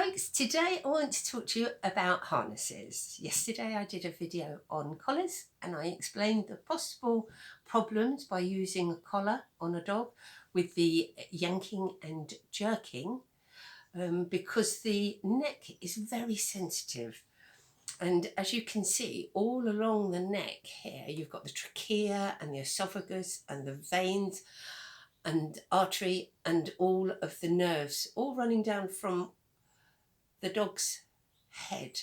folks, today I want to talk to you about harnesses. Yesterday I did a video on collars and I explained the possible problems by using a collar on a dog with the yanking and jerking because the neck is very sensitive. And as you can see, all along the neck here, you've got the trachea and the esophagus and the veins and artery and all of the nerves all running down from the dog's head,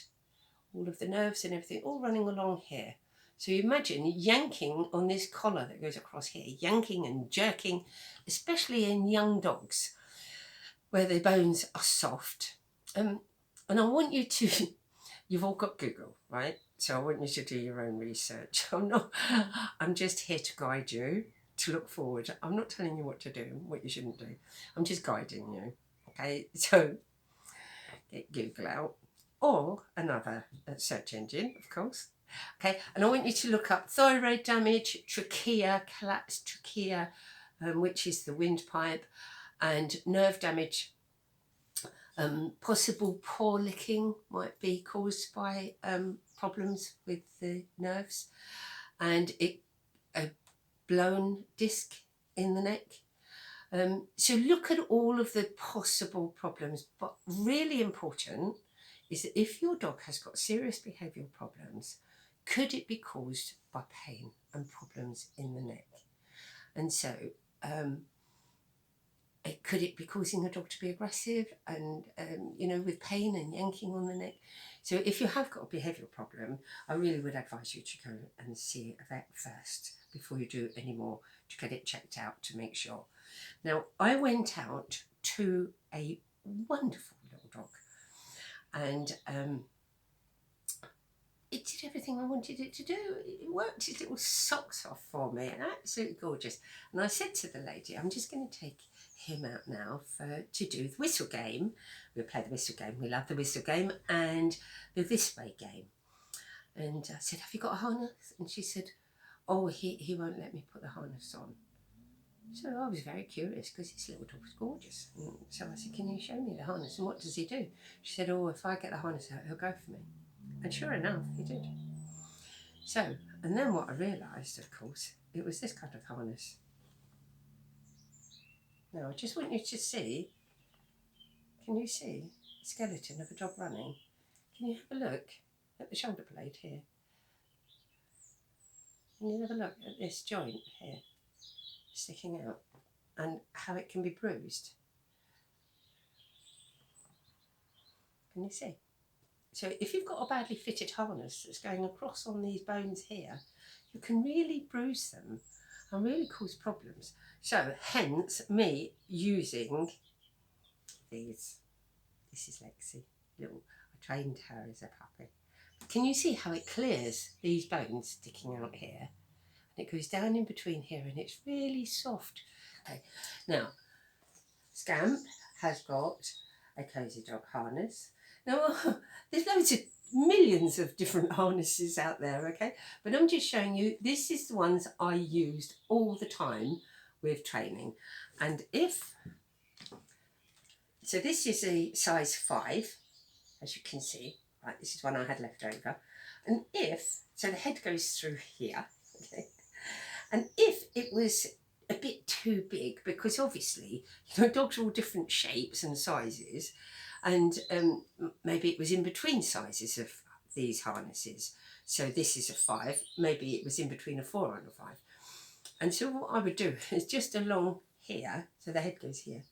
all of the nerves and everything all running along here. So you imagine yanking on this collar that goes across here, yanking and jerking, especially in young dogs where the bones are soft. And I want you to, you've all got Google, right? So I want you to do your own research. I'm just here to guide you to look forward. I'm not telling you what to do and what you shouldn't do. I'm just guiding you, okay? So get Google out, or another search engine, of course. Okay, and I want you to look up thyroid damage, trachea, collapsed trachea, which is the windpipe, and nerve damage. Possible paw licking might be caused by problems with the nerves, and a blown disc in the neck. So look at all of the possible problems, but really important is that if your dog has got serious behavioural problems, could it be caused by pain and problems in the neck? And so could it be causing a dog to be aggressive and, with pain and yanking on the neck? So if you have got a behavioural problem, I really would advise you to go and see a vet first before you do any more, to get it checked out to make sure. Now, I went out to a wonderful little dog and it did everything I wanted it to do. It worked its little socks off for me, and absolutely gorgeous. And I said to the lady, I'm just going to take him out now to do the whistle game. We'll play the whistle game. We love the whistle game and the this way game. And I said, have you got a harness? And she said, oh, he won't let me put the harness on. So I was very curious because this little dog was gorgeous. And so I said, can you show me the harness? And what does he do? She said, oh, if I get the harness out, he'll go for me. And sure enough, he did. So, and then what I realised, of course, it was this kind of harness. Now, I just want you to see, can you see the skeleton of a dog running? Can you have a look at the shoulder blade here? Can you have a look at this joint here, sticking out, and how it can be bruised? Can you see? So if you've got a badly fitted harness that's going across on these bones here, you can really bruise them and really cause problems. So hence me using these. This is Lexi, I trained her as a puppy. Can you see how it clears these bones sticking out here? And it goes down in between here and it's really soft. Okay, now Scamp has got a cozy dog harness. Now there's loads of millions of different harnesses out there, okay? But I'm just showing you, this is the ones I used all the time with training. And so this is a size 5, as you can see, right? This is one I had left over. And so the head goes through here, okay? And if it was a bit too big, because obviously, dogs are all different shapes and sizes, and maybe it was in between sizes of these harnesses. So this is a 5, maybe it was in between a 4 and a 5. And so what I would do is just along here, so the head goes here,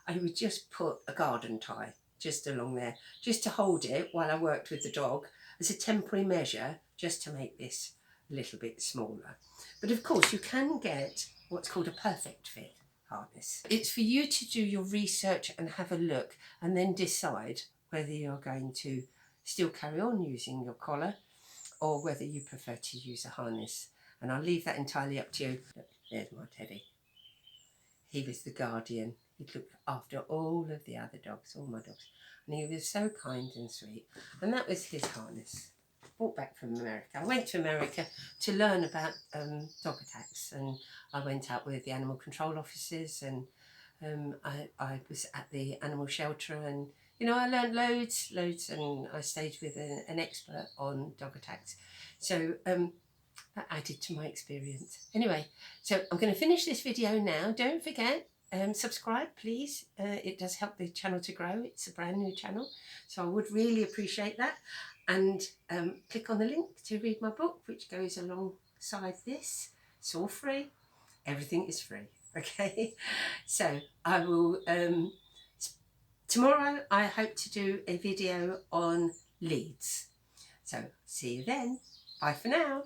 I would just put a garden tie just along there, just to hold it while I worked with the dog as a temporary measure, just to make this a little bit smaller. But of course you can get what's called a perfect fit harness. It's for you to do your research and have a look and then decide whether you're going to still carry on using your collar or whether you prefer to use a harness. And I'll leave that entirely up to you. There's my Teddy. He was the guardian. He'd look after all of the other dogs, all my dogs. And he was so kind and sweet. And that was his harness. Brought back from America. I went to America to learn about dog attacks, and I went out with the animal control officers, and I was at the animal shelter, and You know, I learned loads, and I stayed with an expert on dog attacks. So that added to my experience. Anyway, so I'm going to finish this video now. Don't forget, subscribe please. It does help the channel to grow. It's a brand new channel, so I would really appreciate that. And click on the link to read my book, which goes alongside this. It's all free. Everything is free. Okay, so I will tomorrow I hope to do a video on leads. So see you then. Bye for now.